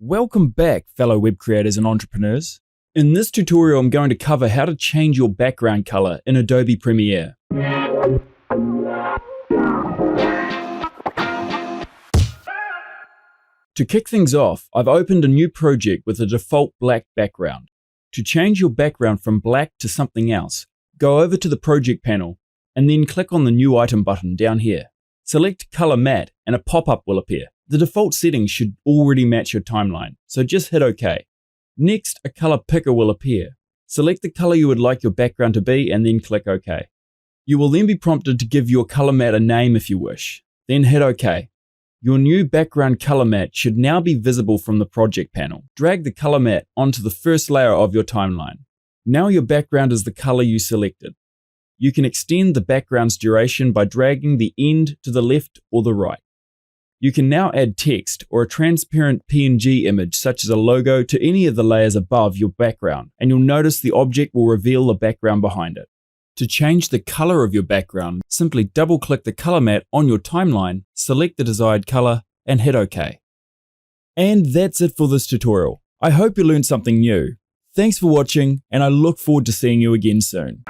Welcome back, fellow web creators and entrepreneurs. In this tutorial, I'm going to cover how to change your background color in Adobe Premiere. To kick things off, I've opened a new project with a default black background. To change your background from black to something else, go over to the project panel and then click on the new item button down here. Select Color Matte and a pop-up will appear. The default settings should already match your timeline, so just hit OK. Next, a color picker will appear. Select the color you would like your background to be and then click OK. You will then be prompted to give your color matte a name if you wish. Then hit OK. Your new background color matte should now be visible from the project panel. Drag the color matte onto the first layer of your timeline. Now your background is the color you selected. You can extend the background's duration by dragging the end to the left or the right. You can now add text or a transparent PNG image such as a logo to any of the layers above your background, and you'll notice the object will reveal the background behind it. To change the color of your background, simply double-click the color matte on your timeline, select the desired color, and hit OK. And that's it for this tutorial. I hope you learned something new. Thanks for watching, and I look forward to seeing you again soon.